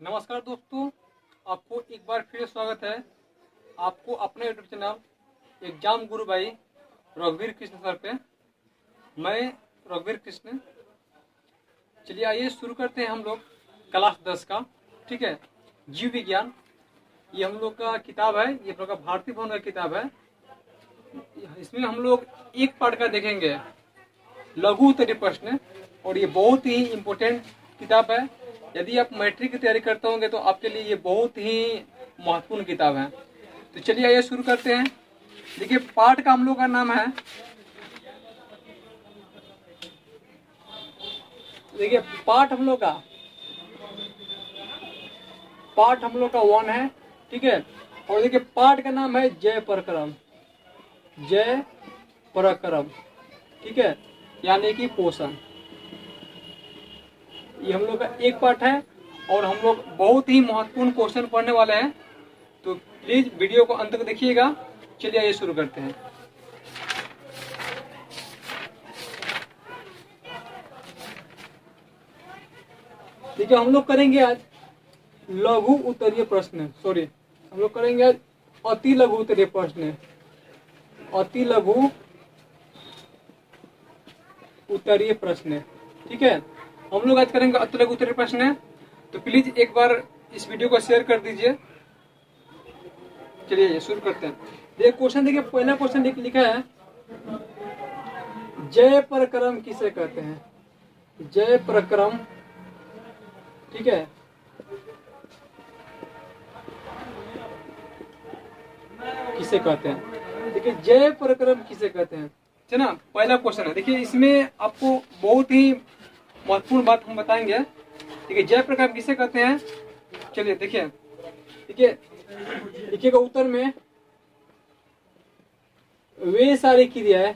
नमस्कार दोस्तों, आपको एक बार फिर स्वागत है आपको अपने यूट्यूब चैनल एग्जाम गुरु भाई रघुवीर कृष्ण सर पे। मैं रघुवीर कृष्ण। चलिए आइए शुरू करते हैं हम लोग क्लास 10 का। ठीक है, जीव विज्ञान ये हम लोग का किताब है, ये हम लोग का भारतीय भवन का किताब है। इसमें हम लोग एक पार्ट का देखेंगे लघु उत्तरीय प्रश्न, और ये बहुत ही इम्पोर्टेंट किताब है। यदि आप मैट्रिक की तैयारी करते होंगे तो आपके लिए ये बहुत ही महत्वपूर्ण किताब है। तो चलिए आइए शुरू करते हैं। देखिए पाठ का हम लोग का नाम है, देखिए पाठ हम लोग का 1 है। ठीक है, और देखिए पाठ का नाम है जय पराक्रम। जय पराक्रम, ठीक है, यानी कि पोषण। ये हम लोग का एक पार्ट है और हम लोग बहुत ही महत्वपूर्ण क्वेश्चन पढ़ने वाले हैं, तो प्लीज वीडियो को अंत तक देखिएगा। चलिए आइए शुरू करते हैं। देखिए हम लोग करेंगे आज लघु उत्तरीय प्रश्न, हम लोग करेंगे आज अति लघु उत्तरीय प्रश्न। अति लघु उत्तरीय प्रश्न, ठीक है, हम लोग आज करेंगे अति लघु उत्तरीय प्रश्न। तो प्लीज एक बार इस वीडियो को शेयर कर दीजिए। चलिए शुरू करते हैं। देखिए क्वेश्चन, देखिए पहला क्वेश्चन लिखा है जय पराक्रम किसे कहते हैं। जय पराक्रम, ठीक है, किसे कहते हैं। देखिए जय पराक्रम किसे कहते हैं, है ना, पहला क्वेश्चन है। देखिए इसमें आपको बहुत ही महत्वपूर्ण बात हम बताएंगे। देखिए जय पराक्रम किसे कहते हैं। चलिए देखिए, देखिएगा उत्तर में वे सारी क्रियाएं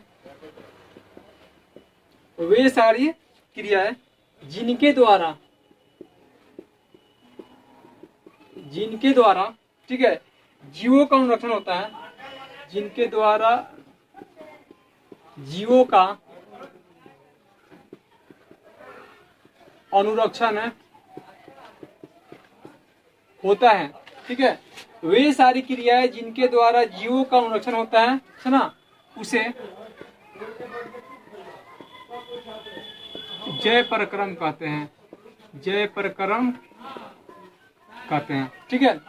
जिनके द्वारा ठीक है जीवों का अनुरक्षण होता है। जिनके द्वारा जीवों का अनुरक्षण होता है। ठीक है, वे सारी क्रियाएं जिनके द्वारा जीवों का अनुरक्षण होता है ना, उसे जय पराक्रम कहते हैं। जय पराक्रम कहते हैं। ठीक है,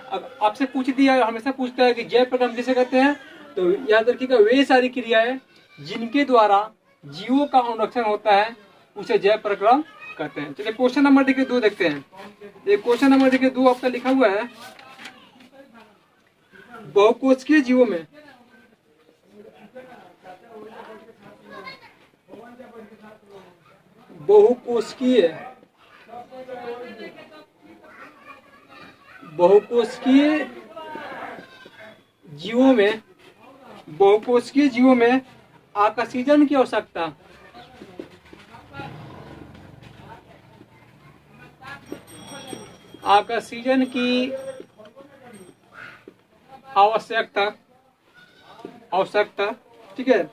अब आपसे पूछ दिया, हमेशा पूछता है कि जय पराक्रम किसे कहते हैं, तो याद रखिएगा वे सारी क्रियाएं जिनके द्वारा जीवों का अनुरक्षण होता है उसे जय पराक्रम कहते हैं। चलिए क्वेश्चन नंबर देखिए 2 देखते हैं। ये क्वेश्चन नंबर देखिए 2 आपका लिखा हुआ है बहुकोशिकीय जीवों में बहुकोशिकीय जीवों में आकाशीजन की आवश्यकता आवश्यकता, ठीक है,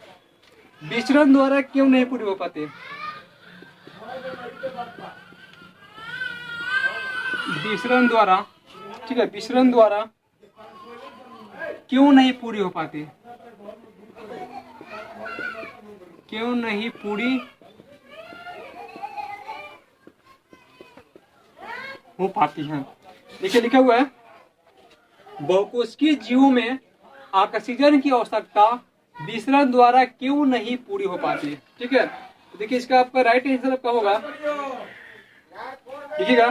विचरण द्वारा क्यों नहीं पूरी हो पाती। विचरण द्वारा, ठीक है, विचरण द्वारा क्यों नहीं पूरी हो पाती, क्यों नहीं पूरी हो पाती है। देखिए लिखा हुआ है बहुकोशिकीय जीवों में आकाशीजन की आवश्यकता विचरण द्वारा क्यों नहीं पूरी हो पाती। ठीक है, तो देखिए इसका आपका राइट आंसर आपका होगा, देखिएगा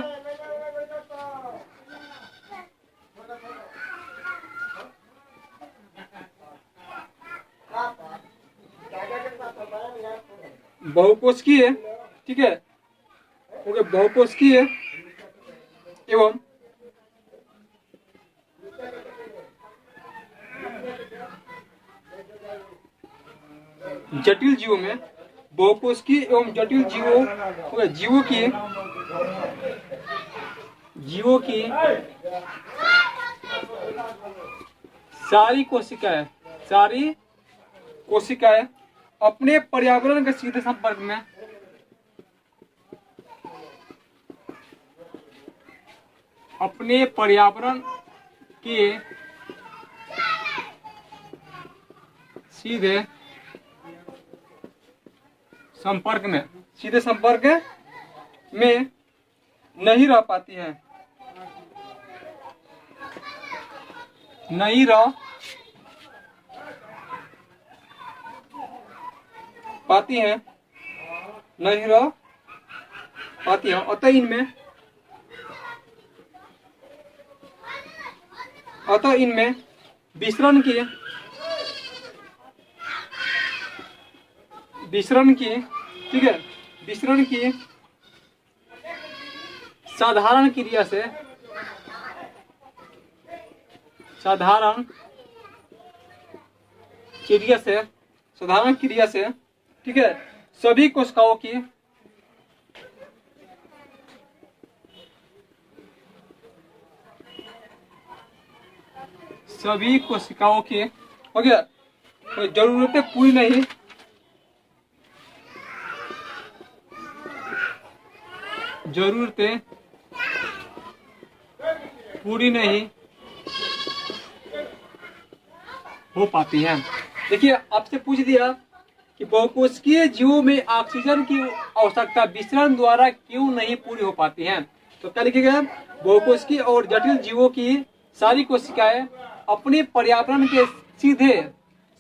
बहुकोशिकीय, ठीक है, ओके, बहुकोशिकीय एवं जटिल जीवों में, बहुकोशिकीय एवं जटिल जीवों की सारी कोशिकाएं अपने पर्यावरण के सीधे संपर्क में अपने पर्यावरण के सीधे संपर्क में नहीं रह पाती है, नहीं रह पाती है, नहीं रह पाती है। अतः इनमें विसरण की ठीक है, विसरण की साधारण क्रिया से ठीक है, सभी कोशिकाओं की हो गया, जरूरतें पूरी नहीं हो पाती हैं। देखिए आपसे पूछ दिया कि बहुकोशिकीय जीवों में ऑक्सीजन की आवश्यकता विसरण द्वारा क्यों नहीं पूरी हो पाती है। तो क्या लिखिएगा, बहुकोशिकीय और जटिल जीवों की सारी कोशिकाएं अपने पर्यावरण के सीधे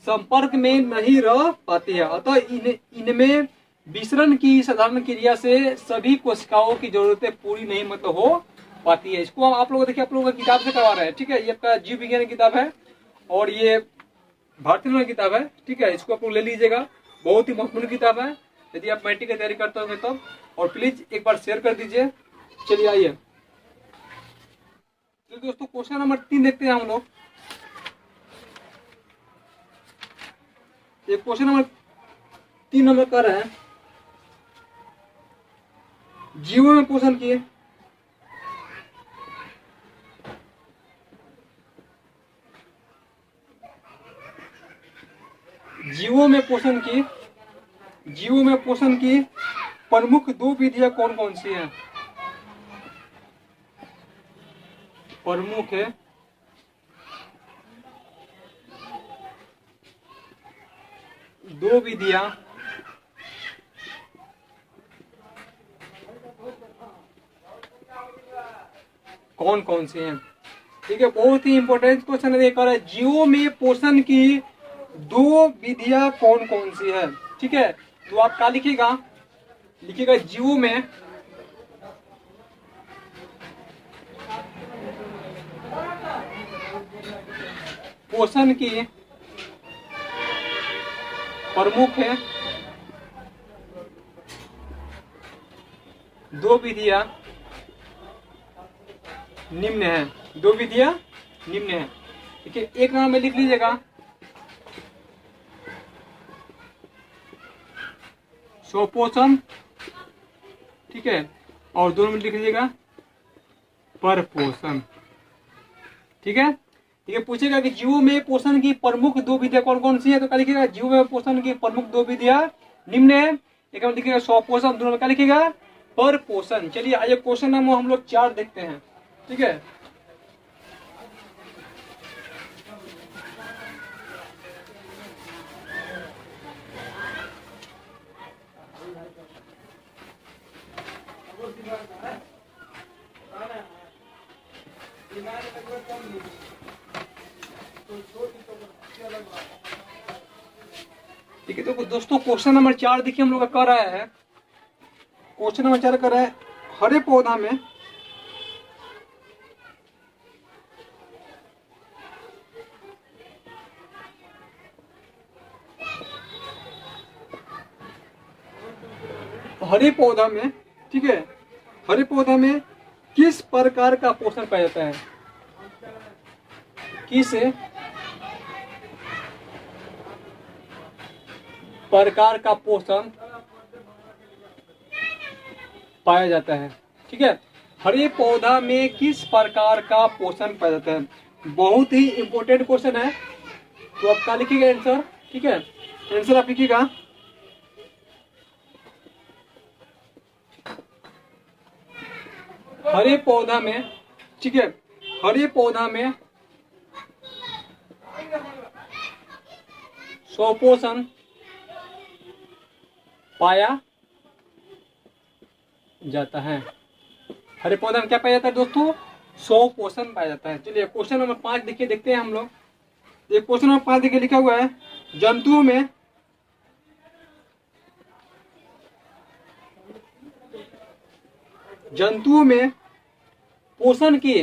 संपर्क में नहीं रह पाती है, अतः इनमें विसरण की साधारण क्रिया से सभी कोशिकाओं की जरूरतें पूरी नहीं मतलब हो पाती है। इसको आप लोग देखिए, आप लोगों की किताब से करवा रहे हैं, ठीक है। ये आपका जीव विज्ञान की किताब है और ये भारतीय की किताब है, ठीक है। इसको आप लोग ले लीजिएगा, बहुत ही महत्वपूर्ण किताब है यदि आप मैट्रिक की तैयारी करते होंगे तब। और प्लीज एक बार शेयर कर दीजिए। चलिए आइए तो दोस्तों क्वेश्चन नंबर 3 देखते हैं हम लोग। ये क्वेश्चन नंबर 3 नंबर कर रहे हैं, जीवों में पोषण की जीवों में पोषण की प्रमुख 2 विधियां कौन कौन सी हैं। प्रमुख है 2 विधियां कौन कौन सी हैं, ठीक है। बहुत ही इंपॉर्टेंट क्वेश्चन देखकर है, जीवों में पोषण की 2 विधियां कौन कौन सी है, ठीक है। तो आप क्या लिखिएगा, जीवों में पोषण की प्रमुख है 2 विधियां निम्न है। 2 विधियां निम्न है, ठीक है। एक नाम में लिख लीजिएगा स्वपोषण, ठीक है, और दोनों में लिख लीजिएगा परपोषण, ठीक है। ठीक है, पूछेगा कि जीवों में पोषण की प्रमुख 2 विधियां कौन कौन सी है, तो क्या लिखिएगा, जीवों में पोषण की प्रमुख 2 विधियां निम्न है। एक में लिखिएगा स्वपोषण, दोनों में क्या लिखिएगा परपोषण। चलिए आइए क्वेश्चन नंबर हम लोग 4 देखते हैं, ठीक है। ठीक है, तो दोस्तों क्वेश्चन नंबर 4 देखिए हम लोग का कर रहा है। क्वेश्चन नंबर 4 कर रहा है, हरे पौधा में ठीक है, हरे पौधा में किस प्रकार का पोषण पाया जाता है, किस प्रकार का पोषण पाया जाता है, ठीक है। हरे पौधा में किस प्रकार का पोषण पाया जाता है, बहुत ही इंपॉर्टेंट क्वेश्चन है। तो आप क्या लिखिएगा आंसर, ठीक है। आंसर आप लिखिएगा हरे पौधा में ठीक है। हरे पौधा में स्वपोषण पाया जाता है। हरे पौधा में क्या पाया जाता है दोस्तों? स्वपोषण पाया जाता है। चलिए क्वेश्चन नंबर 5 देखिए, देखते हैं हम लोग। ये क्वेश्चन नंबर 5 देखिए, लिखा हुआ है जंतुओं में पोषण की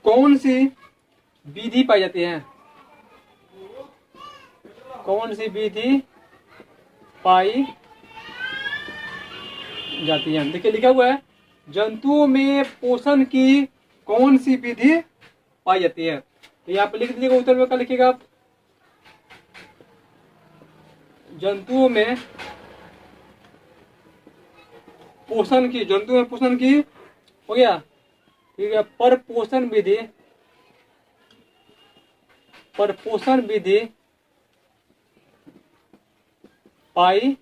कौन सी विधि पाई जाती है? कौन सी विधि पाई जाती है? देखिए लिखा हुआ है जंतुओं में पोषण की कौन सी विधि पाई जाती है। तो यहाँ पे लिख दीजिएगा, उत्तर में क्या लिखिएगा आप? जंतुओं में पोषण की हो गया, ठीक है। परपोषण विधि पाई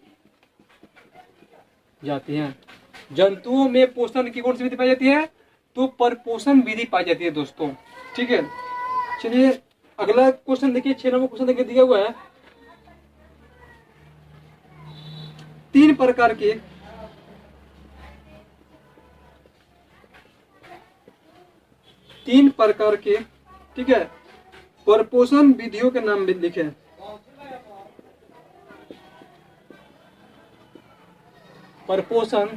जाती है। जंतुओं में पोषण की कौन सी विधि पाई जाती है? तो परपोषण विधि पाई जाती है दोस्तों, ठीक है। चलिए अगला क्वेश्चन देखिए, 6 नंबर क्वेश्चन देखिए, दिया हुआ है तीन प्रकार के ठीक है परपोषण विधियों के नाम लिखे। परपोषण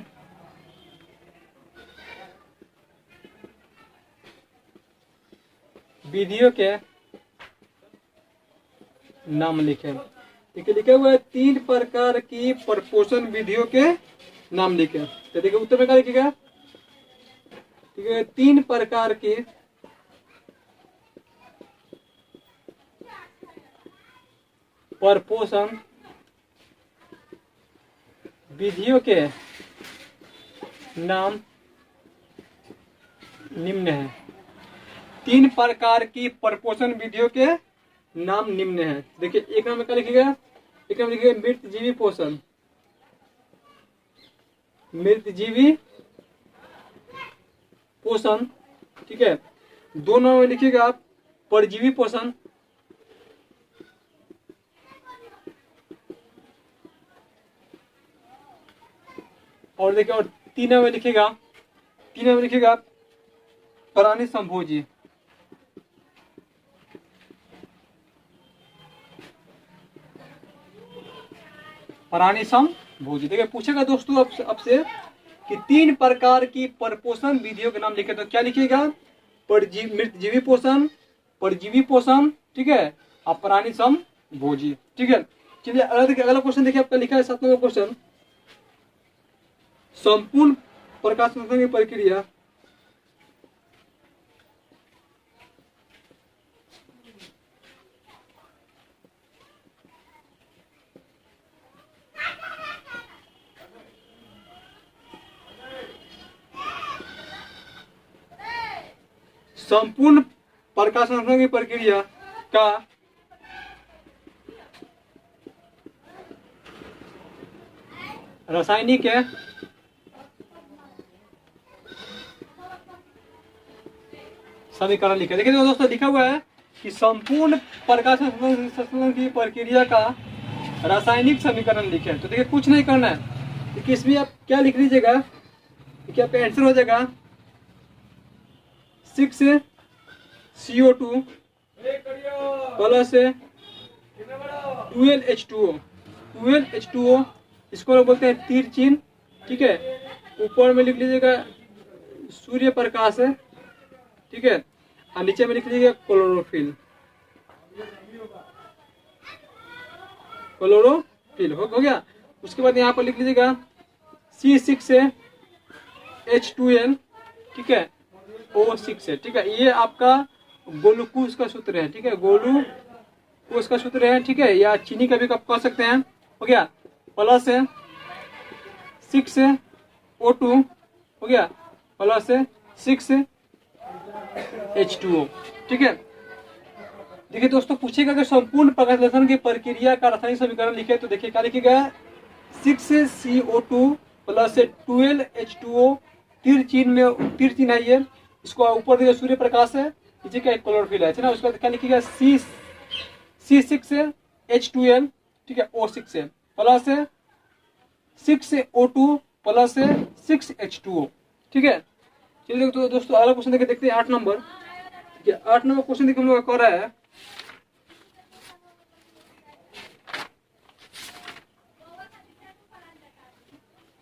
विधियों के नाम लिखे। देखिए लिखा हुआ है 3 प्रकार की परपोषण विधियों के नाम लिखे। तो देखिए उत्तर में क्या लिखेगा? ठीक है, 3 प्रकार की परपोषण विधियों के नाम निम्न है। 3 प्रकार की परपोषण विधियों के नाम निम्न है। देखिए एक नाम में क्या लिखिएगा? एक नाम लिखिएगा मृतजीवी पोषण, ठीक है। 2 नाम में लिखिएगा आप परजीवी पोषण, और देखिए और 3 नाम में लिखिएगा प्राणी संभोजी। देखिए पूछेगा दोस्तों आपसे कि 3 प्रकार की परपोषण विधियों के नाम लिखे, तो क्या लिखिएगा? मृतजीवी पोषण, परजीवी पोषण, ठीक है, और प्राणी संभोजी, ठीक है। चलिए अगला क्वेश्चन देखिए, आपका लिखा है 7 नंबर क्वेश्चन, संपूर्ण प्रकाश संश्लेषण की प्रक्रिया का रासायनिक समीकरण लिखे। देखिए दोस्तों लिखा हुआ है कि संपूर्ण प्रकाश संश्लेषण की प्रक्रिया का रासायनिक समीकरण लिखे। तो देखिए कुछ नहीं करना है, देखिए इसमें आप क्या लिख लीजिएगा, देखिए आपका आंसर हो जाएगा 6CO2 प्लस 12H2O, इसको लोग बोलते हैं तीर चिन्ह, ठीक है। ऊपर में लिख लीजिएगा सूर्य प्रकाश है, ठीक है, और नीचे में लिख लीजिएगा क्लोरोफिल हो गया। उसके बाद यहाँ पर लिख लीजिएगा C6H2N, ठीक है, O6 है, ठीक है। ये आपका ग्लूकोज का सूत्र है, ठीक है, ग्लूकोज का सूत्र है, ठीक है, या चीनी का भी आप कह सकते हैं, हो गया। प्लस 6O2 हो गया, प्लस 6H2O, ठीक है। देखिए दोस्तों, पूछेगा कि संपूर्ण प्रकाश संश्लेषण की प्रक्रिया का रासायनिक समीकरण लिखे, तो देखिए क्या लिखेगा, 6CO2 प्लस 12H2O, तीर चिन्ह है ये, इसको ऊपर देखिए सूर्य प्रकाश है, नीचे क्या क्लोरोफिल है ना। उसके बाद क्या लिखेगा, C6H2L, ठीक है, O6 है, प्लस 6O2 प्लस 6H2O, ठीक है। चलिए तो दोस्तों अगला क्वेश्चन देखिए, देखते हैं 8 नंबर। ठीक है, 8 नंबर क्वेश्चन देखिए हम लोग कर रहा है,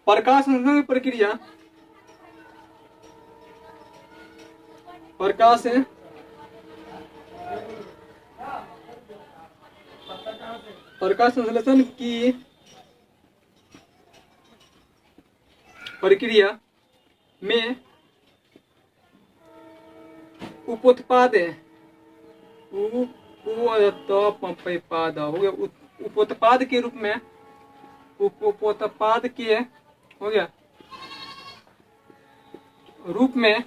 प्रकाश संश्लेषण की प्रक्रिया, प्रकाश संश्लेषण की प्रक्रिया में उपोत्पाद हो गया, उपोत्पाद के रूप में, उपोत्पाद के हो गया रूप में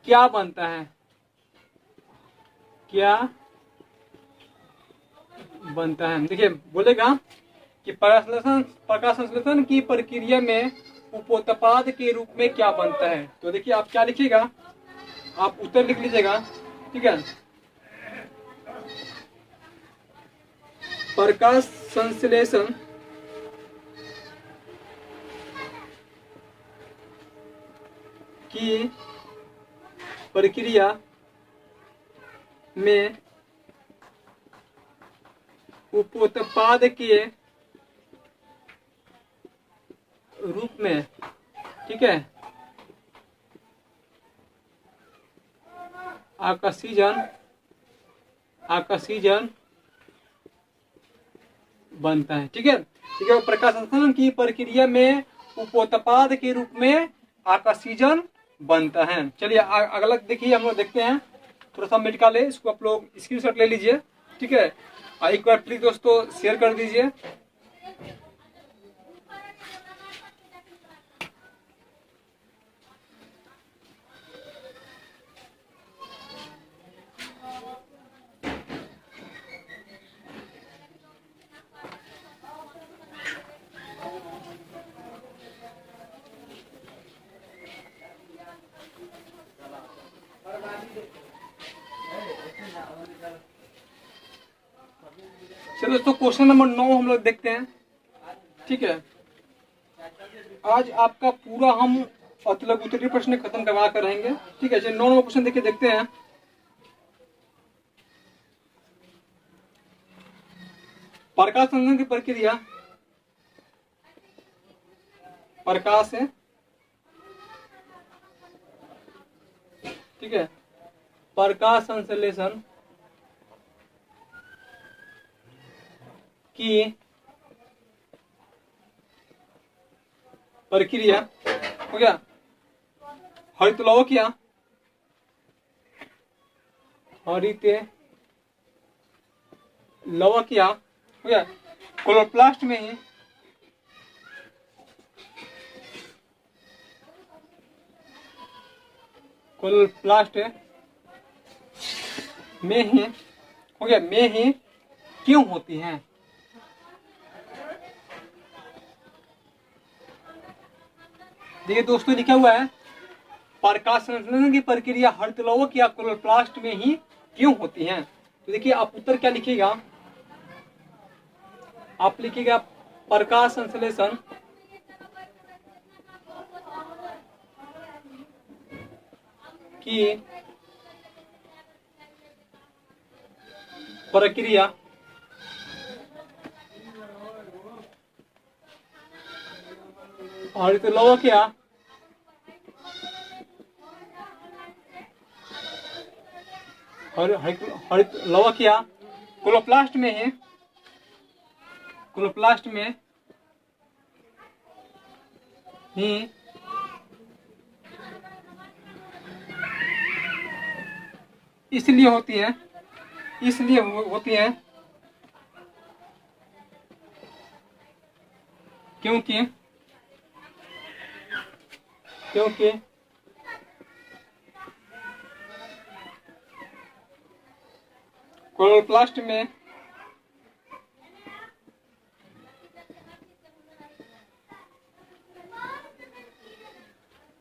क्या बनता है, क्या बनता है। देखिए बोलेगा कि प्रकाश संश्लेषण की प्रक्रिया में उपोत्पाद के रूप में क्या बनता है, तो देखिए आप क्या लिखिएगा, आप उत्तर लिख लीजिएगा, ठीक है। प्रकाश संश्लेषण की प्रक्रिया में उपोत्पाद के रूप में, ठीक है, आकाशीजन बनता है, ठीक है। ठीक है, प्रकाश संश्लेषण की प्रक्रिया में उपोत्पाद के रूप में आकाशीजन बनता है। चलिए अगला देखिए, हम लोग देखते हैं, थोड़ा सा मिट का ले, इसको आप लोग स्क्रीनशॉट ले लीजिए, ठीक है। एक बार प्लीज दोस्तों शेयर कर दीजिए। चलो दोस्तों क्वेश्चन नंबर 9 हम लोग देखते हैं, ठीक है। आज आपका पूरा हम मतलब उत्तरीय प्रश्न खत्म करवा कर रहेंगे, ठीक है। चलिए 9 नंबर क्वेश्चन देखिए, देखते हैं, प्रकाश संश्लेषण की प्रक्रिया, प्रकाश है, ठीक है, प्रकाश संश्लेषण की प्रक्रिया हो गया, हरित लवक या हो गया क्लोरोप्लास्ट में ही, क्लोरोप्लास्ट में ही हो गया, में ही क्यों होती हैं। देखिए दोस्तों लिखा हुआ है, प्रकाश संश्लेषण की प्रक्रिया हरितलवक या क्लोरोप्लास्ट में ही क्यों होती है। तो देखिए आप उत्तर क्या लिखिएगा, आप लिखिएगा प्रकाश संश्लेषण की प्रक्रिया हरितलवक या हरितलवक या क्लोरोप्लास्ट में है, क्लोरोप्लास्ट में ही इसलिए होती है, इसलिए होती है क्योंकि क्लोरोप्लास्ट में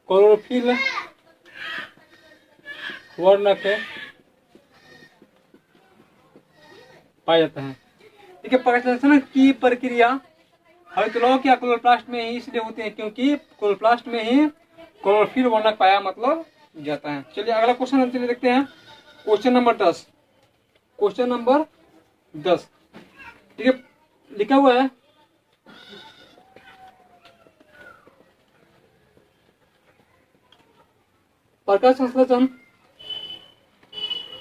क्लोरोफिल वर्णक पाया जाता है। देखिए, प्रकाश की प्रक्रिया हरितलौह या क्लोरोप्लास्ट में ही इसलिए होती है क्योंकि क्लोरोप्लास्ट में ही क्लोरोफिल वर्णक पाया मतलब जाता है। चलिए अगला क्वेश्चन हम चलिए देखते हैं। Question number 10। क्वेश्चन नंबर 10 ठीक है, लिखा हुआ है प्रकाश संश्लेषण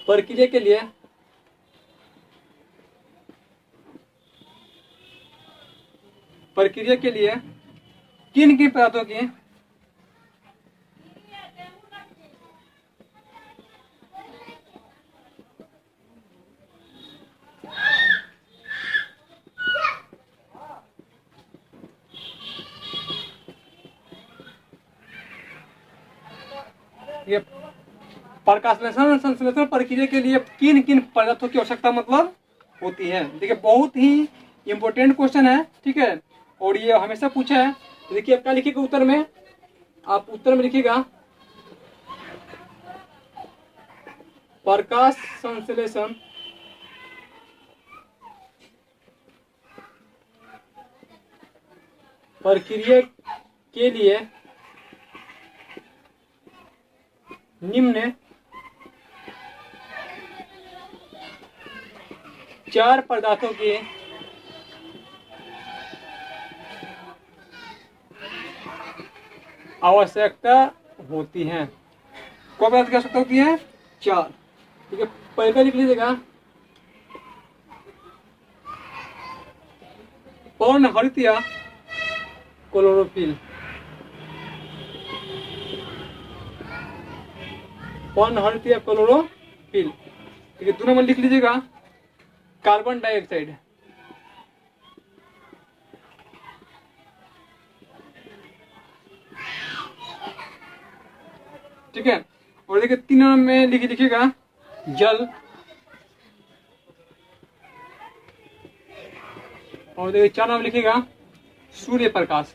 प्रक्रिया के लिए किन किन पदार्थों की ये प्रकाश संश्लेषण प्रक्रिया के लिए किन किन पदार्थों की आवश्यकता मतलब होती है। देखिए, बहुत ही इंपॉर्टेंट क्वेश्चन है, ठीक है, और ये हमेशा पूछा है। देखिए, आप क्या लिखिएगा उत्तर में, आप उत्तर में लिखिएगा प्रकाश संश्लेषण प्रक्रिया के लिए निम्न 4 पदार्थों की आवश्यकता होती है। कौन पदार्थ की आवश्यकता होती है? 4। ठीक है, पहले लिख लीजिएगा पर्णहरित या क्लोरोफिल। पर्णहरित या क्लोरोफिल। ठीक है, 2 नंबर लिख लीजिएगा कार्बन डाइऑक्साइड। ठीक है, और देखिए 3 नंबर में लिखिएगा जल। और देखिए 4 नंबर लिखिएगा सूर्य प्रकाश।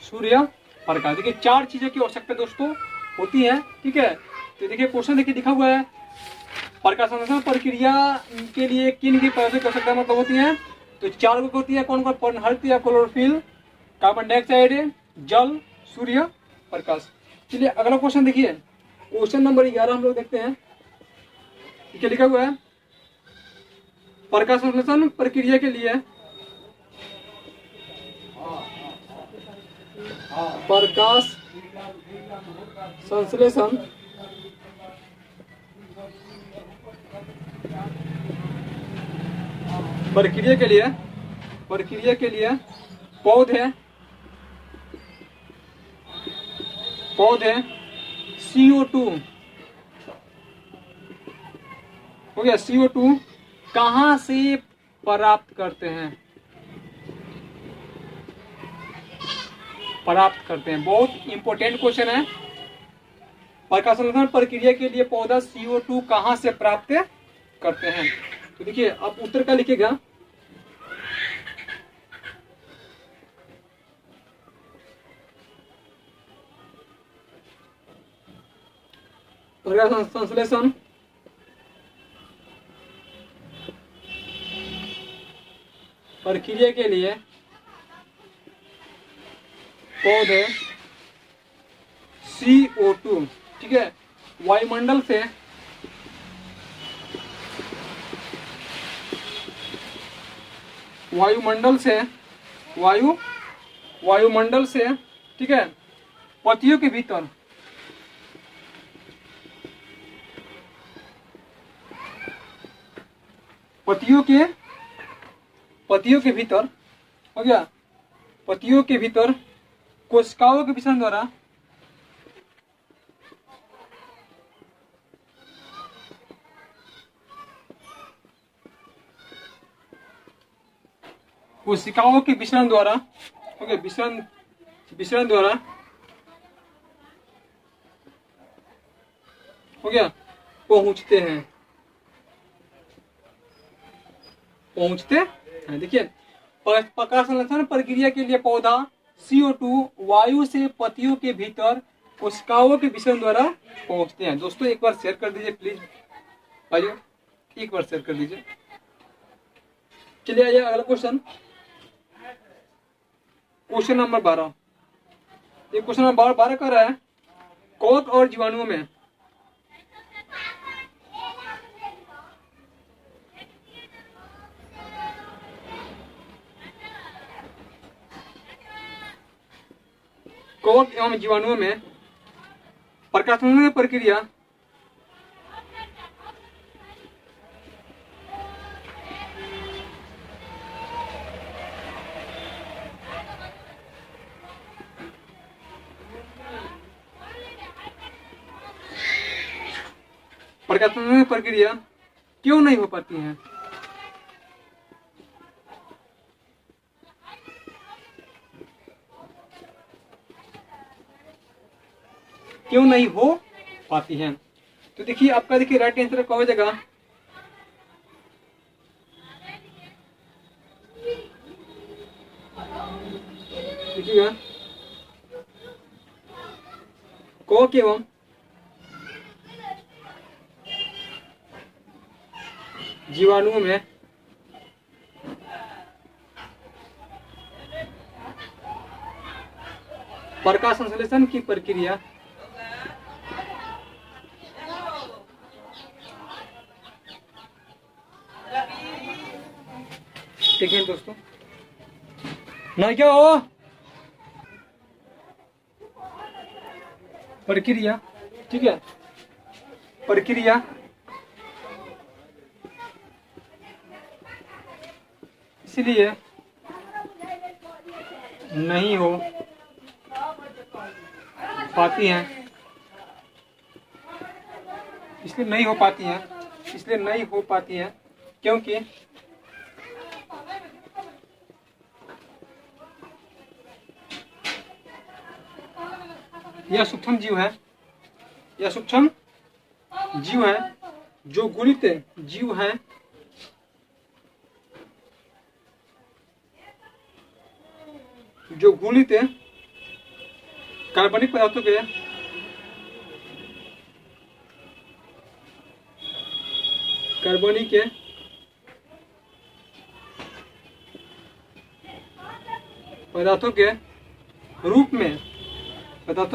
सूर्य प्रकाश। देखिए 4 चीजों की आवश्यकता दोस्तों होती है। ठीक है, तो देखिए क्वेश्चन देखिए लिखा हुआ है प्रकाश संश्लेषण प्रक्रिया के लिए किन की पदार्थों की आवश्यकता मतलब होती है। तो 4 को होती है, कौन कौन? पर्णहरित या क्लोरोफिल, कार्बन डाइऑक्साइड, जल, सूर्य प्रकाश। चलिए अगला क्वेश्चन देखिए, क्वेश्चन नंबर 11 हम लोग देखते हैं। क्या लिखा हुआ है? प्रकाश संश्लेषण प्रक्रिया के लिए प्रकाश संश्लेषण प्रक्रिया के लिए पौधे CO2 हो गया। CO2 कहां से प्राप्त करते हैं? बहुत इंपॉर्टेंट क्वेश्चन है। प्रकाश संश्लेषण प्रक्रिया के लिए पौधा CO2 कहां से प्राप्त करते हैं? तो देखिए आप उत्तर का लिखिएगा प्रकाश संश्लेषण प्रक्रिया के लिए पौधे CO2, ठीक है, वायुमंडल से ठीक है, पत्तियों के भीतर हो गया। पत्तियों के भीतर कोशिकाओं के विसरण द्वारा हो गया, विसरण द्वारा हो गया, पहुंचते हैं, पहुंचते हैं। देखिए, प्रकाश संश्लेषण प्रक्रिया के लिए पौधा CO2 वायु से पत्तियों के भीतर कोशिकाओं के विसर्जन द्वारा पहुंचते हैं। दोस्तों एक बार शेयर कर दीजिए प्लीज भाइयों, एक बार शेयर कर दीजिए। चलिए आइए अगला क्वेश्चन, क्वेश्चन नंबर 12। ये क्वेश्चन नंबर 12 कर रहा है कवक और जीवाणुओं में कवक एवं जीवाणुओं में प्रकाश प्रक्रिया प्रक्रिया क्यों नहीं हो पाती है? क्यों नहीं हो पाती है? तो देखिए आपका, देखिए राइट आंसर क्या हो जाएगा, देखिएगा कवक एवं जीवाणुओं में प्रकाश संश्लेषण की प्रक्रिया ठीक है दोस्तों, ना क्या हो प्रक्रिया, ठीक है, प्रक्रिया इसलिए नहीं हो पाती है, इसलिए नहीं हो पाती है, इसलिए नहीं हो पाती है क्योंकि यह सूक्ष्म जीव है, यह सूक्ष्म जीव है जो गुणित जीव है, जो गुणित कार्बनिक पदार्थों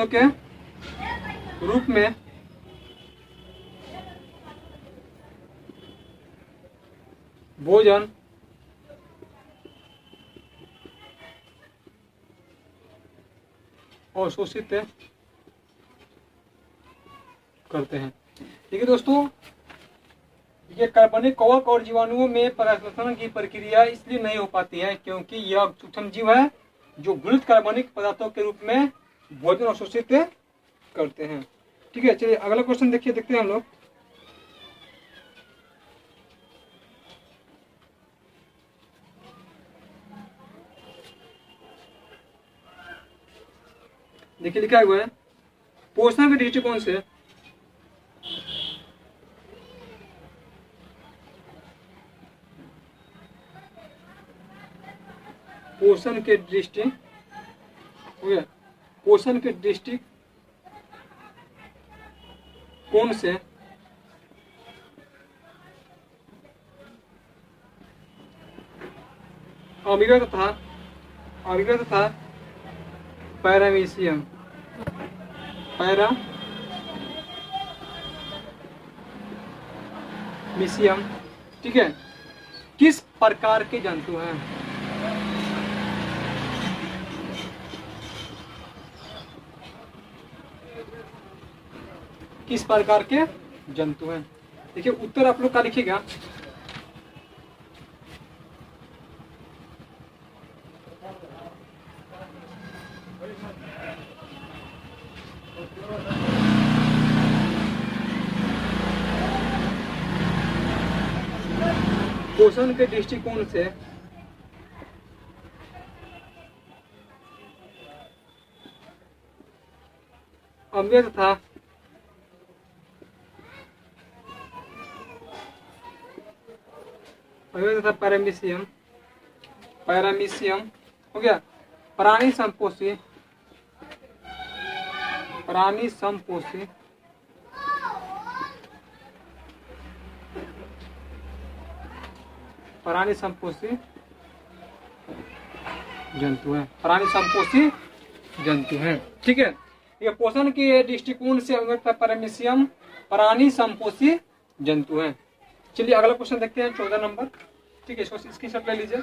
के रूप में भोजन अवशोषित करते हैं। ठीक है दोस्तों, ये कार्बनिक कवक और जीवाणुओं में परागकण की प्रक्रिया इसलिए नहीं हो पाती है क्योंकि यह सूक्ष्म जीव है जो गुणित कार्बनिक पदार्थों के रूप में भोजन अवशोषित करते हैं। ठीक है, चलिए अगला क्वेश्चन देखिए, देखते हैं हम लोग। देखिए लिखा हुआ है पोषण के दृष्टिकोण से पोषण के दृष्टिकोण से अमीरा तथा पैरामीशियम ठीक है, किस प्रकार के जंतु हैं? किस प्रकार के जंतु हैं? देखिए उत्तर आप लोग का लिखिएगा, पोषण के दृष्टिकोण से अम्लीय तथा अभी था पैरामीशियम, पैरामीशियम हो गया। प्राणी संपोषी, प्राणी संपोषी, प्राणी संपोषी जंतु है, प्राणी संपोषी जंतु है। ठीक है, ये पोषण के दृष्टिकोण से पैरामीशियम प्राणी संपोषी जंतु है। चलिए अगला क्वेश्चन देखते हैं 14 नंबर। ठीक है, इसको स्क्रीनशॉट ले लीजिए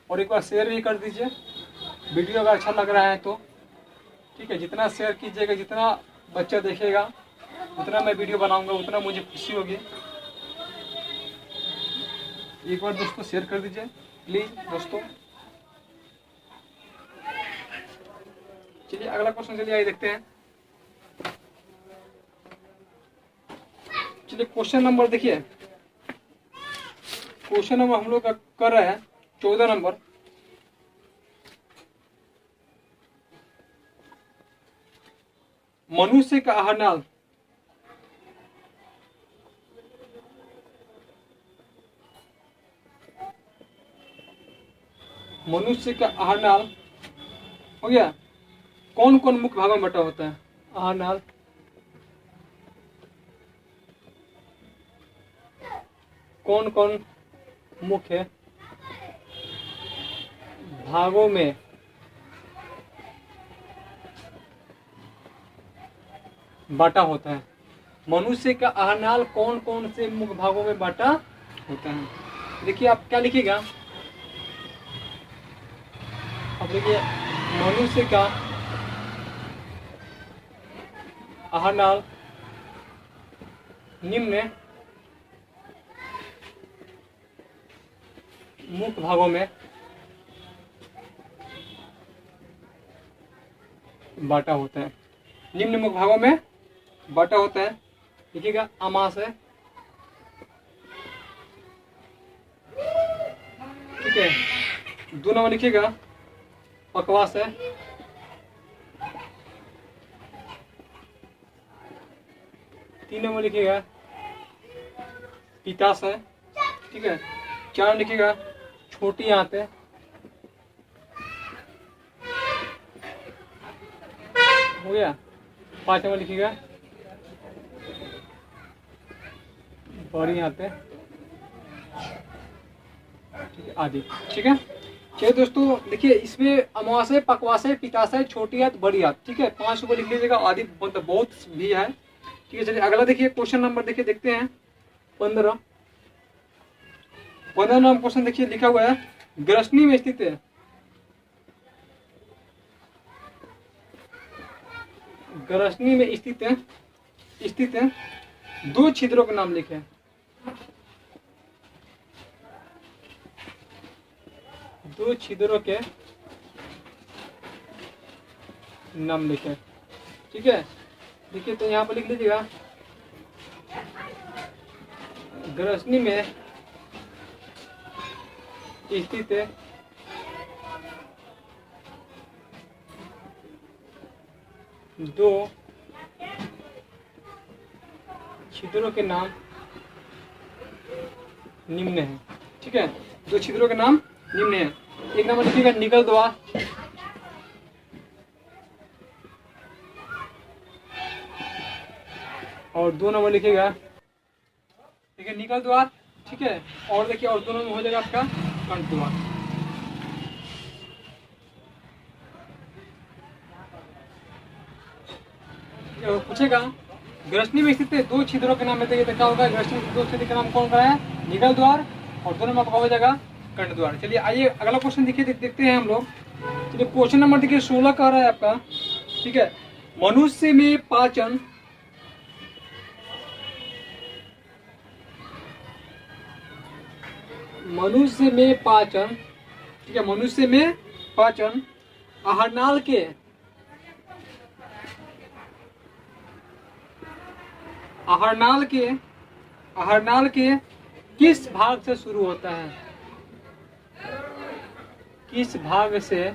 और एक बार शेयर भी कर दीजिए वीडियो अगर अच्छा लग रहा है तो। ठीक है, जितना शेयर कीजिएगा, जितना बच्चा देखेगा, उतना मैं वीडियो बनाऊंगा, उतना मुझे खुशी होगी। एक बार दोस्तों शेयर कर दीजिए प्लीज दोस्तों। चलिए अगला क्वेश्चन चलिए आइए देखते हैं। चलिए क्वेश्चन नंबर देखिए, क्वेश्चन नंबर हम लोग कर रहे हैं 14 नंबर। मनुष्य का आहार नाल, मनुष्य का आहार नाल हो गया, कौन कौन मुख्य भागों में बटा होता है? आहार नाल कौन कौन मुख्य भागों में बांटा होता है? मनुष्य का आहार नाल कौन कौन से मुख्य भागों में बांटा होता है? देखिए आप क्या लिखिएगा, अब देखिए मनुष्य का आहार नाल निम्न मुख्य भागों में बांटा होता है। निम्न मुख्य भागों में बांटा होता है। देखिएगा आमाशय, ठीक है, 2 नंबर लिखिएगा पक्वाशय, 3 नंबर लिखिएगा पित्ताशय, ठीक है, 4 लिखिएगा छोटी आंतें, हो गया, 5 नंबर लिखिएगा बड़ी आंतें, ठीक है, आदि। ठीक है, चलिए दोस्तों देखिए इसमें अमाशय, पक्वाशय, पित्ताशय, छोटी आंत, बड़ी आंत, ठीक है, 5 को लिख लीजिएगा, आदि मतलब बहुत भी है। ठीक है, चलिए अगला देखिए क्वेश्चन नंबर देखिए देखते हैं 15 नंबर क्वेश्चन देखिए लिखा हुआ है, ग्रसनी में स्थित है, ग्रसनी में स्थित है 2 छिद्रों के नाम लिखे, 2 छिद्रों के नाम लिखे। ठीक है, देखिए तो यहाँ पर लिख लीजिएगा ग्रसनी में स्थित है 2 छिद्रों के नाम निम्न है। ठीक है, 2 छिद्रों के नाम निम्न है। एक नंबर लिखिएगा निगल द्वार, और 2 नंबर लिखिएगा, देखिए निगल द्वार, ठीक है, और देखिए और 2 नंबर हो जाएगा आपका कंठ द्वार। पूछेगा ग्रसनी में स्थित 2 छिद्रों के नाम में देखा होगा, ग्रसनी में 2 छिद्र के नाम कौन सा है? निगल द्वार, और 2 नंबर आपका हो जाएगा कंठ द्वार। चलिए आइए अगला क्वेश्चन देखिए देखते हैं हम लोग। चलिए क्वेश्चन नंबर देखिए 16 का आ रहा है आपका। ठीक है, मनुष्य में पाचन, मनुष्य में पाचन, ठीक है, मनुष्य में पाचन आहारनाल के आहारनाल के किस भाग से शुरू होता है? किस भाग से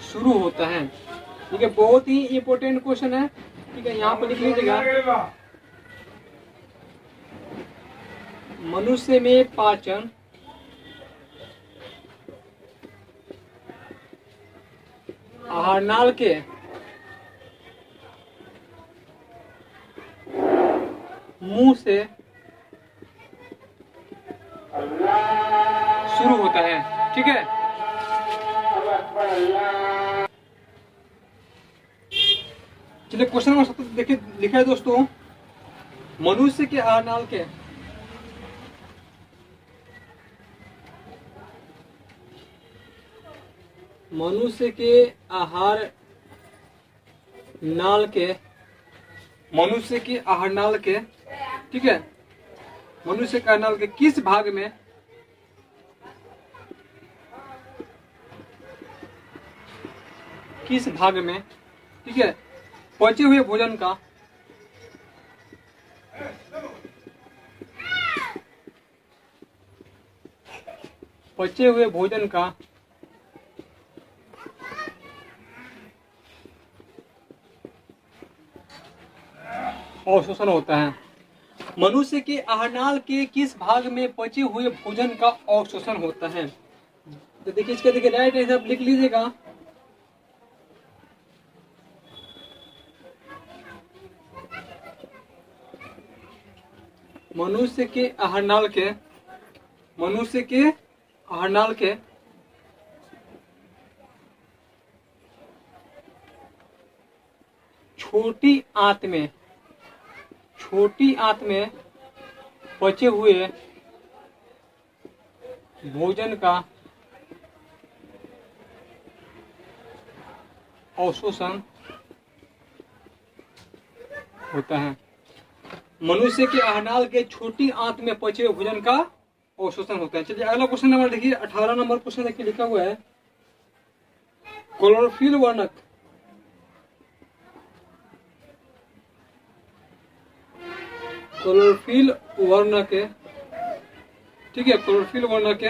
शुरू होता है? ठीक है, बहुत ही इंपॉर्टेंट क्वेश्चन है, ठीक है, यहाँ पर लिख लीजिएगा मनुष्य में पाचन आहारनाल के मुंह से शुरू होता है। ठीक है, चलिए क्वेश्चन नंबर 7 देखिए, लिखा है दोस्तों, मनुष्य के आहारनाल के मनुष्य के आहारनाल के ठीक है, मनुष्य के आहारनाल के किस भाग में ठीक है पचे हुए भोजन का अवशोषण होता है। मनुष्य के आहारनाल के किस भाग में पचे हुए भोजन का अवशोषण होता है? तो देखिए इसका देखिए राइट आंसर लिख लीजिएगा, मनुष्य के आहारनाल के छोटी आंत में पचे हुए भोजन का अवशोषण होता है। मनुष्य के आहारनाल के छोटी आंत में पचे हुए भोजन का अवशोषण होता है। चलिए अगला क्वेश्चन नंबर देखिए, 18 नंबर क्वेश्चन देखिए, लिखा हुआ है क्लोरोफिल वर्ण के ठीक है, क्लोरोफिल वर्ण के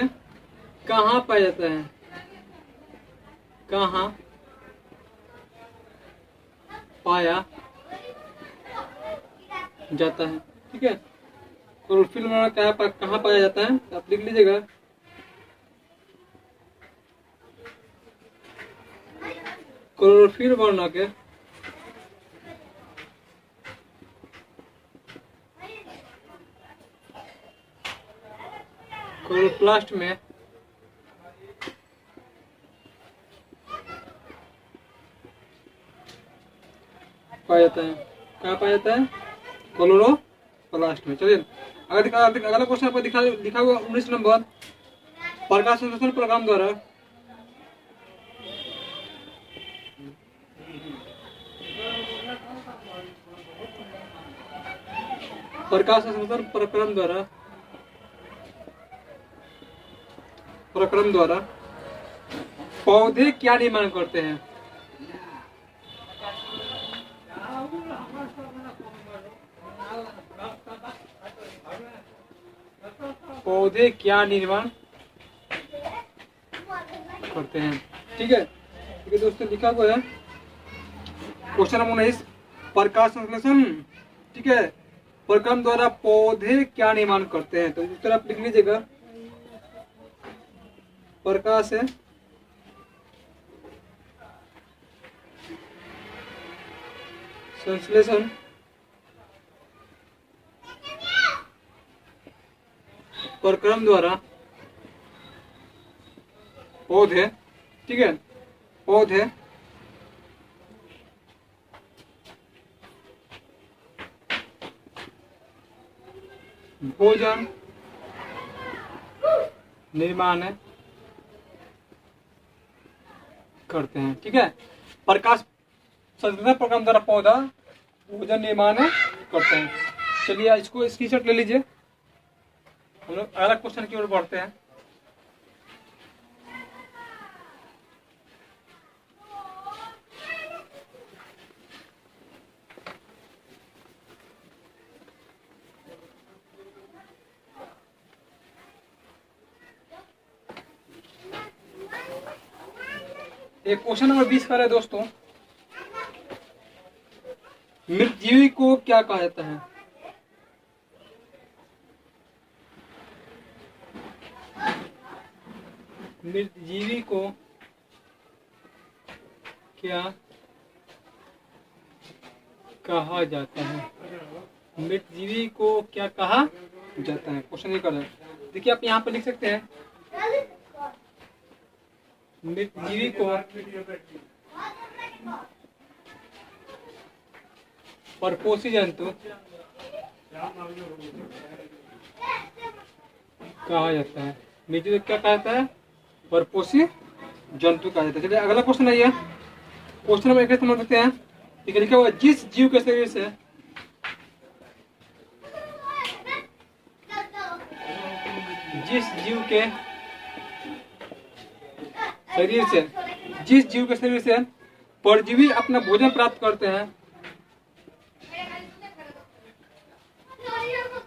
कहाँ पाया जाता है? कहाँ पाया जाता है? ठीक है, क्लोरोफिल वर्ण कहाँ पाया जाता है? आप लिख लीजिएगा, क्लोरोफिल वर्ण के क्लोरोप्लास्ट में पाया जाता है। कहाँ पाया जाता है? क्लोरोप्लास्ट में। चलिए अगला क्वेश्चन आपको लिखा हुआ 19 नंबर, प्रकाश संश्लेषण प्रोग्राम द्वारा प्रक्रम द्वारा पौधे क्या निर्माण करते हैं? पौधे क्या निर्माण करते हैं? ठीक है, ठीक है दोस्तों, लिखा हुआ है क्वेश्चन नंबर 19, प्रकाश संश्लेषण ठीक है प्रक्रम द्वारा पौधे क्या निर्माण करते हैं? तो उत्तर आप लिख लीजिएगा, प्रकाश है संश्लेषण प्रक्रम द्वारा पौधे ठीक है पौधे भोजन निर्माण करते हैं। ठीक है, प्रकाश संश्लेषण प्रोग्राम द्वारा पौधा भोजन निर्माण करते हैं। चलिए इसको स्क्रीनशॉट ले लीजिए, हम लोग अगला क्वेश्चन की ओर बढ़ते हैं। एक क्वेश्चन नंबर 20 का है दोस्तों, मृत जीवी को क्या कहा जाता है? मृत जीवी को क्या कहा जाता है? मृत जीवी को क्या कहा जाता है? क्वेश्चन ये कर रहे हैं, देखिए आप यहाँ पे लिख सकते हैं मृत जीवी को परपोषी जंतु कहा जाता है। मृत जीवी को क्या कहा जाता है? परपोषी जंतु कहा जाता है। चलिए अगला क्वेश्चन है, ये क्वेश्चन नंबर 1 समझ सकते हैं। ठीक है, लिखा हुआ जिस जीव के शरीर से जिस जीव के शरीर से परजीवी अपना भोजन प्राप्त करते हैं,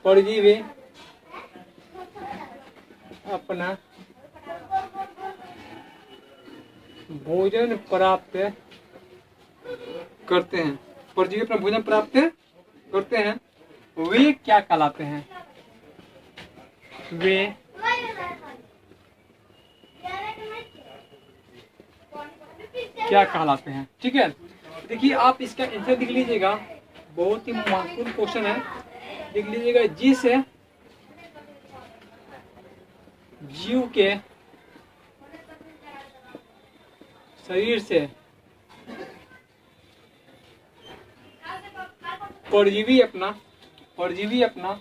परजीवी अपना भोजन प्राप्त करते हैं, परजीवी अपना भोजन प्राप्त करते हैं, वे क्या कहलाते हैं? वे क्या कहलाते हैं? ठीक है, देखिए आप इसका आंसर लिख लीजिएगा, बहुत ही महत्वपूर्ण क्वेश्चन है। लिख लीजिएगा, जिस जीव के शरीर से परजीवी अपना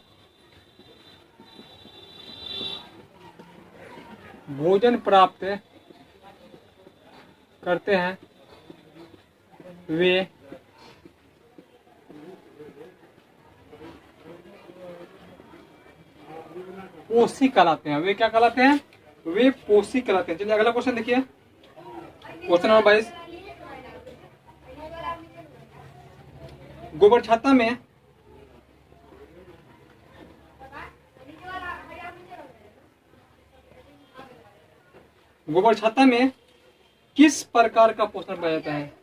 भोजन प्राप्त करते हैं, वे पोषी कहलाते हैं। वे क्या कहलाते हैं? वे पोषी कहलाते हैं। चलिए अगला क्वेश्चन देखिए, क्वेश्चन नंबर 22। गोबर छत्ता में किस प्रकार का पोषण पाया जाता है?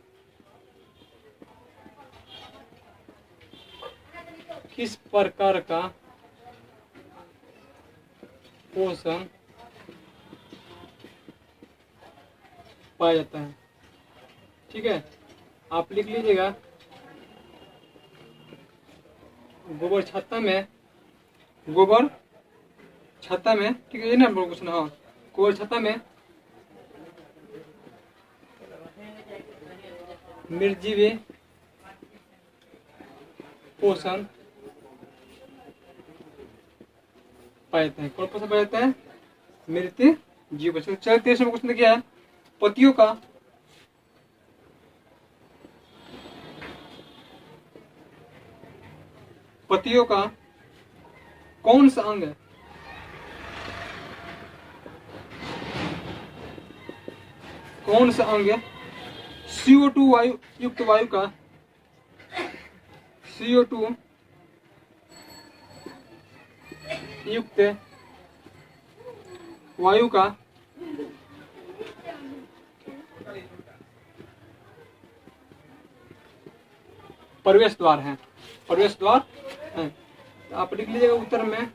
किस प्रकार का पोषण पाया जाता है? ठीक है, आप लिख लीजिएगा, गोबर छत्ता में, ठीक है, ये ना क्वेश्चन। हाँ, गोबर छत्ता में निर्जीवी पोषण पाया जाता है। कौन पोषण पाया जाता है? मृत जीव पोषण। चलिए 23वां क्वेश्चन देखिए, पतियों का कौन सा अंग है? कौन सा अंग है CO2 वायु युक्त वायु का CO2 युक्त वायु का प्रवेश द्वार है? तो आप लिख लीजिएगा उत्तर में,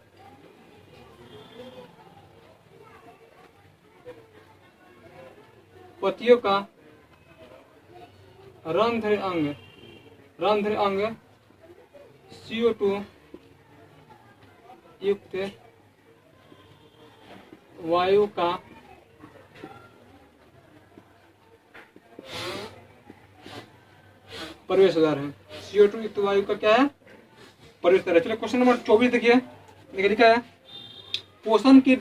पतियों का रंध्र अंग CO2 युक्त वायु का प्रवेश द्वार है। CO2 युक्त वायु का क्या है? प्रवेश द्वार है। चलो क्वेश्चन नंबर 24 देखिए, लिखा है, पोषण की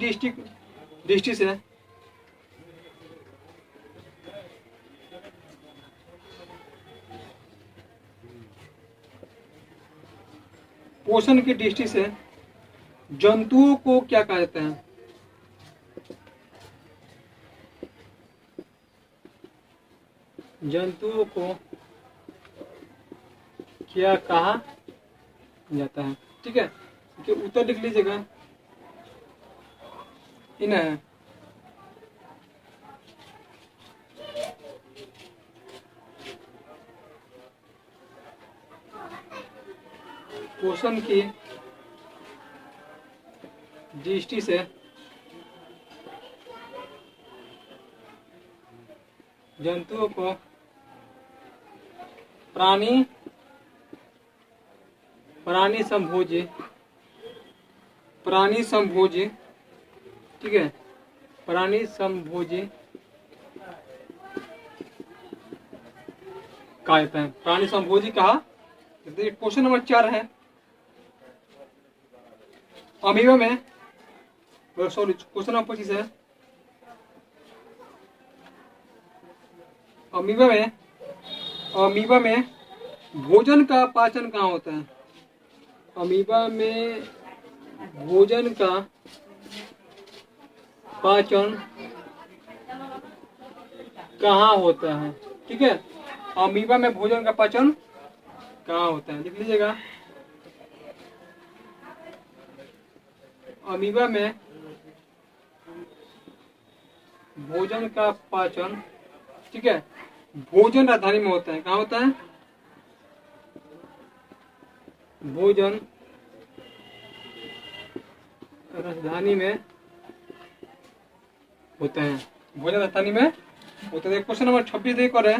दृष्टि से जंतुओं को क्या कहा जाता है? जंतुओं को क्या कहा जाता है? ठीक है, उत्तर लिख लीजिएगा, इन्हें पोषण की दृष्टि से जंतुओं को प्राणी संभोजी, ठीक है, प्राणी संभोजी कहते हैं। प्राणी संभोजी कहा। क्वेश्चन नंबर 4 है, अमीबा में, सॉरी क्वेश्चन नंबर 25 है, अमीबा में भोजन का पाचन कहाँ होता है? अमीबा में भोजन का पाचन कहाँ होता है? ठीक है, अमीबा में भोजन का पाचन कहाँ होता है? लिख लीजिएगा। अमीबा में भोजन का पाचन, ठीक है, भोजन राजधानी में होता है। कहाँ होता है? भोजन राजधानी में होते हैं। भोजन राजधानी में होते हैं। क्वेश्चन नंबर 26 एक और है,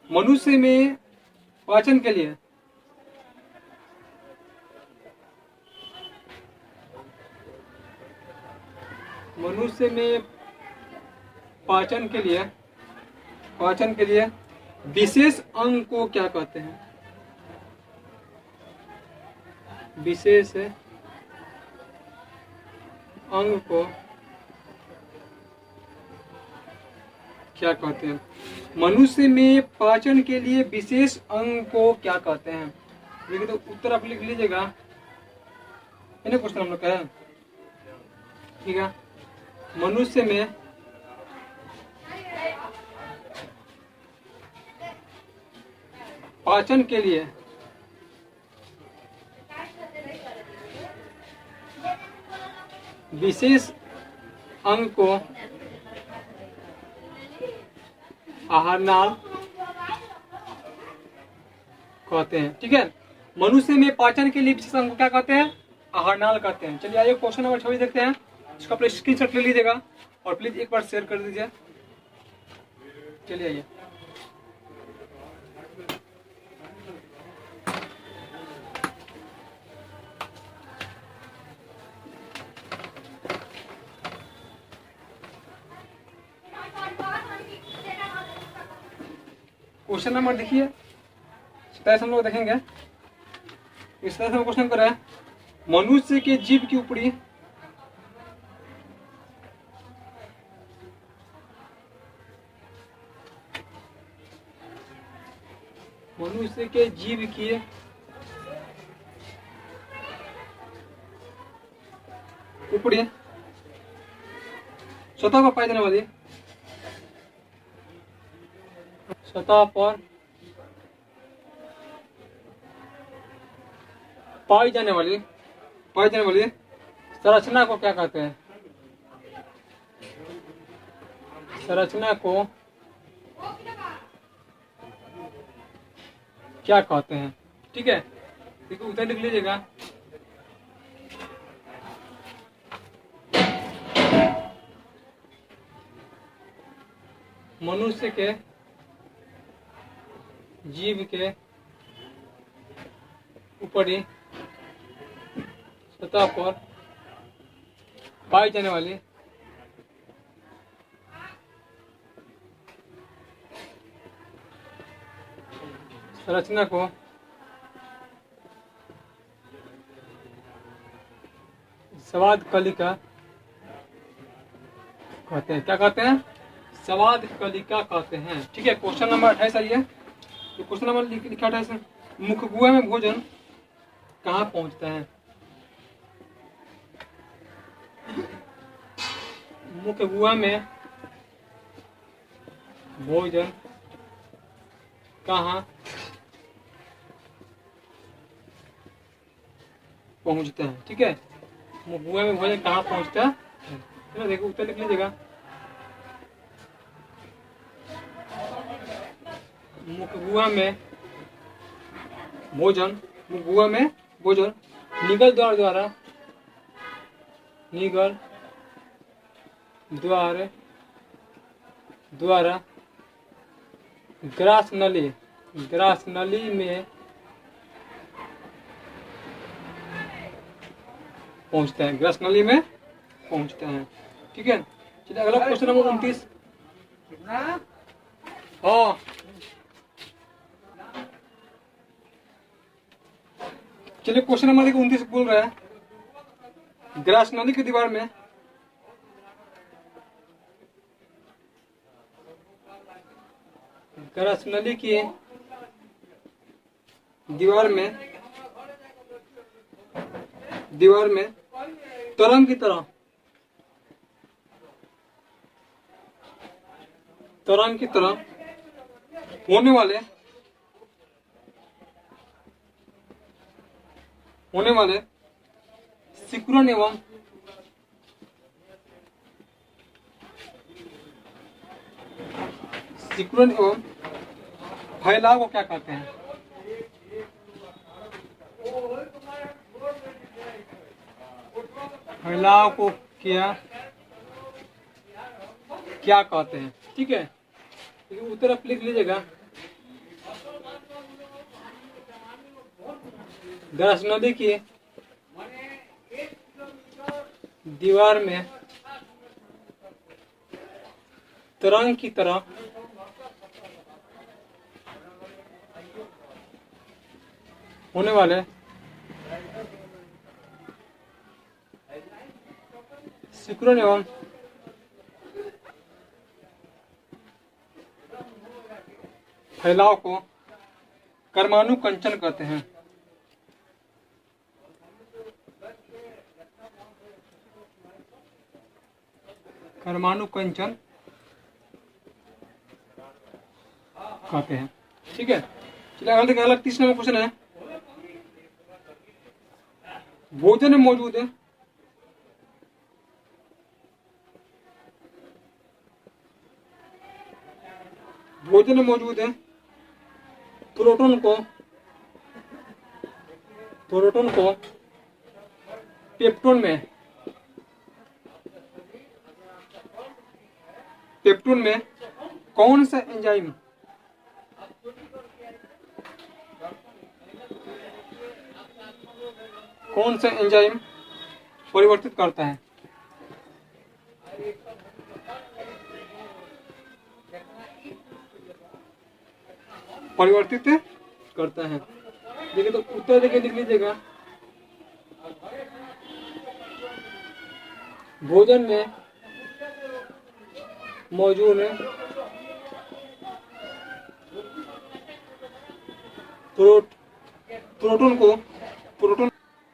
मनुष्य में पाचन के लिए पाचन के लिए विशेष अंग को क्या कहते हैं? विशेष अंग को क्या कहते हैं? मनुष्य में पाचन के लिए विशेष अंग को क्या कहते हैं? देखिए तो उत्तर आप लिख लीजिएगा। इन्हें क्वेश्चन हम लोग का है, ठीक है। मनुष्य में पाचन के लिए विशेष अंग को आहार नाल कहते हैं, ठीक है। मनुष्य में पाचन के लिए विशेष अंग को क्या कहते हैं? आहार नाल कहते हैं। चलिए आइए क्वेश्चन नंबर 26 देखते हैं। इसका प्लीज स्क्रीनशॉट ले लीजिएगा और प्लीज एक बार शेयर कर दीजिए। चलिए आइए, क्वेश्चन नंबर देखिए 27 हम लोग देखेंगे। इस तरह से क्वेश्चन कर रहा है, मनुष्य के जीभ की ऊपरी सतह पर पाई जाने वाली संरचना को क्या कहते हैं? संरचना को क्या कहते हैं? ठीक है, देखिए उत्तर लिख लीजिएगा। मनुष्य के जीभ के ऊपरी सतह पर पाई जाने वाली संरचना को स्वाद कलिका कहते हैं। क्या कहते हैं? स्वाद कलिका कहते हैं। ठीक है, क्वेश्चन नंबर 28 आइए। तो क्वेश्चन नंबर लिखा 28, मुखगुआ में भोजन कहाँ पहुंचता है? मुखगुआ में भोजन कहाँ पहुंचता है? ठीक है, मुखगुआ में भोजन कहाँ पहुंचता है? देखो उत्तर लिख लीजिएगा। मुखगुहा में भोजन, मुखगुहा में भोजन, निगल द्वार द्वारा, निगल द्वार द्वारा, ग्रास नली, ग्रास नली में पहुंचते हैं, ग्रास नली में पहुंचते हैं। ठीक है, चलिए अगला क्वेश्चन नंबर 29। हाँ, चलिए क्वेश्चन नंबर 29 बोल रहा है, ग्रास नली की दीवार में ग्रास नली की दीवार में तरंग की तरह होने वाले सिकुड़न एवं फैलाव को क्या कहते हैं? फैलाव को क्या कहते हैं? ठीक है, उत्तर आप लिख लीजिएगा। ग्रास नदी की दीवार में तरंग की तरह होने वाले सिकुड़न एवं फैलाव को परमाणु कंचन कहते हैं। परमाणु कंचन कहते हैं। ठीक है, चलिए अगला देखिए, अगला 30 नंबर क्वेश्चन है, भोजन में मौजूद है प्रोटॉन को पेप्टोन में कौन सा एंजाइम परिवर्तित करता है? देखिए, तो उत्तर देखिए, लिख लीजिएगा। भोजन में मौजूद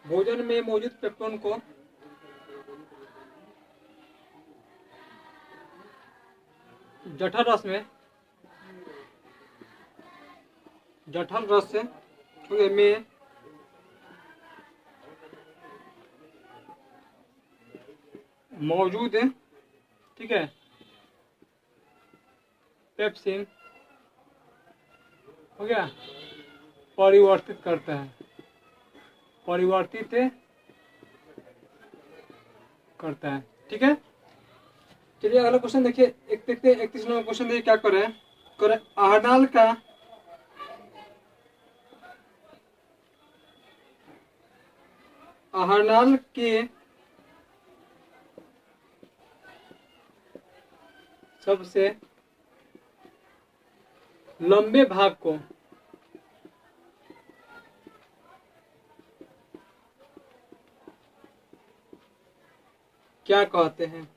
भोजन में मौजूद पेप्टोन को जठर रस में मौजूद है, ठीक है, पेप्सिन हो गया, परिवर्तित करता है, ठीक है। चलिए अगला क्वेश्चन देखिए, 31 नंबर क्वेश्चन देखिए क्या करें आहरनाल के सबसे लंबे भाग को क्या कहते हैं?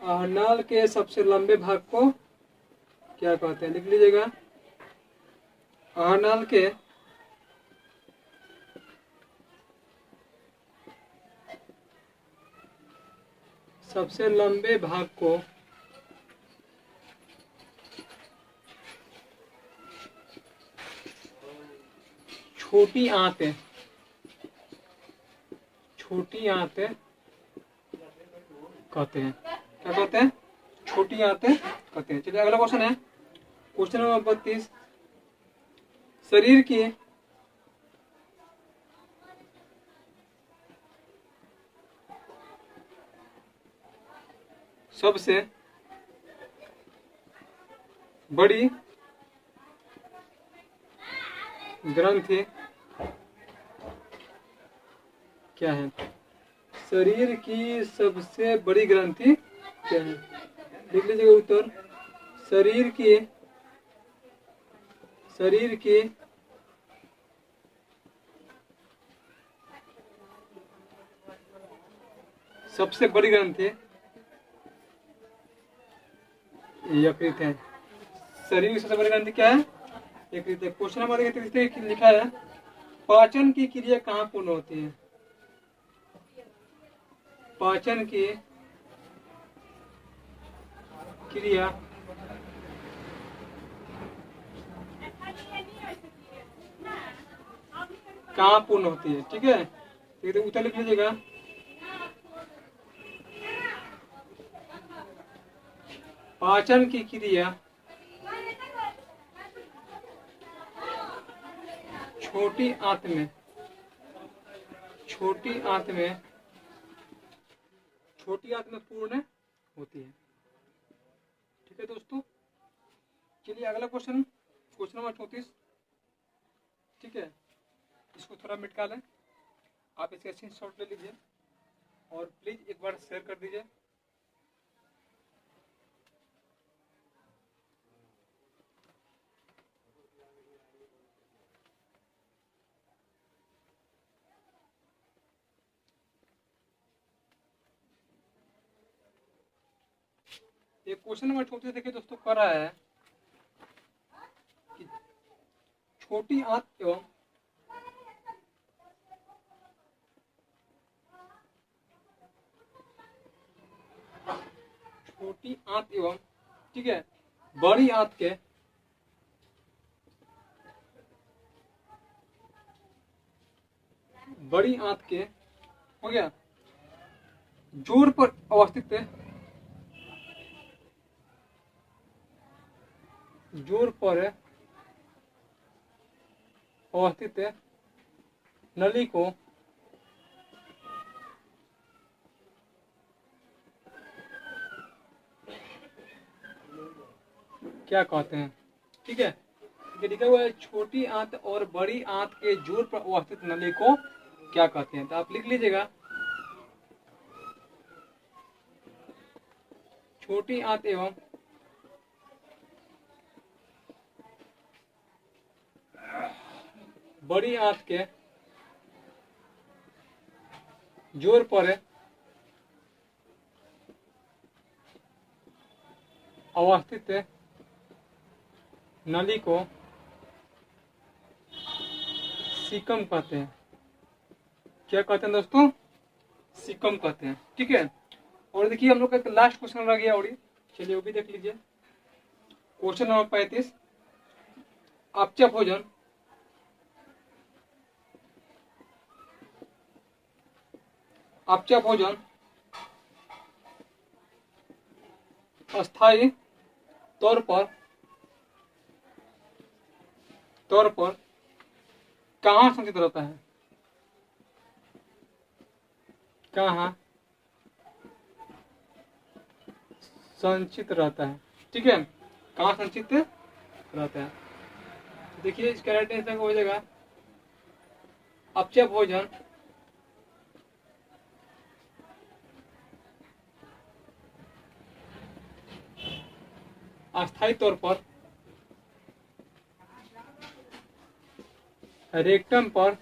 आहरनाल के सबसे लंबे भाग को क्या कहते हैं? लिख लीजिएगा। आहरनाल के सबसे लंबे भाग को छोटी आंतें कहते हैं। क्या कहते हैं? छोटी आंतें कहते हैं। चलिए अगला क्वेश्चन है, क्वेश्चन नंबर 32। शरीर की सबसे बड़ी ग्रंथि क्या है? शरीर की सबसे बड़ी ग्रंथि क्या है? लिख लीजिएगा उत्तर। शरीर की सबसे बड़ी ग्रंथि यकृत है। शरीर की सबसे बड़ी ग्रंथि क्या है? यकृत है। क्वेश्चन नंबर लिखा है, पाचन की क्रिया कहाँ पूर्ण होती है? पाचन की क्रिया कहाँ पूर्ण होती है? ठीक है, तो उत्तर लिख लीजिएगा। पाचन की क्रिया छोटी आंत में पूर्ण होती है। ठीक है दोस्तों, चलिए अगला क्वेश्चन नंबर 34। ठीक है, इसको थोड़ा मिटा लें, आप इसका स्क्रीनशॉट ले लीजिए और प्लीज एक बार शेयर कर दीजिए। ये क्वेश्चन नंबर 34 देखिए दोस्तों, कर रहा है कि छोटी आंत एवं ठीक है बड़ी आंत के हो गया जोड़ पर अवस्थित नली को क्या कहते हैं? ठीक है, लिखा हुआ है छोटी आंत और बड़ी आंत के जोड़ पर अवस्थित नली को क्या कहते हैं? तो आप लिख लीजिएगा, छोटी आंत एवं बड़ी आंत के जोड़ पर अवस्थित नली को सीकम कहते हैं। क्या कहते हैं दोस्तों? सीकम कहते हैं। ठीक है, और देखिए हम लोग का लास्ट क्वेश्चन रह गया और चलिए वो भी देख लीजिए। क्वेश्चन नंबर 35, अपचा भोजन अस्थायी तौर पर कहाँ संचित रहता है? कहाँ संचित रहता है? ठीक है, कहाँ संचित रहता है? देखिए इसका राइट आंसर हो जाएगा अपचा भोजन अस्थायी तौर पर रेक्टम पर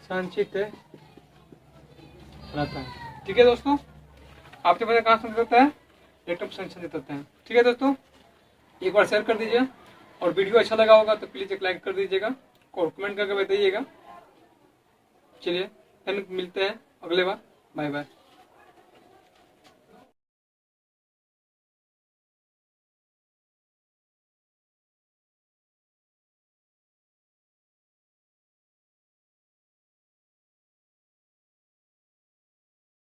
संचित रहता है। ठीक है दोस्तों, आपके पास कहाँ संचित होता है? रेक्टम संचित होता है। ठीक है दोस्तों, एक बार शेयर कर दीजिए और वीडियो अच्छा लगा होगा तो प्लीज एक लाइक कर दीजिएगा और कमेंट करके बताइएगा। चलिए फिर मिलते हैं अगले बार, बाय बाय।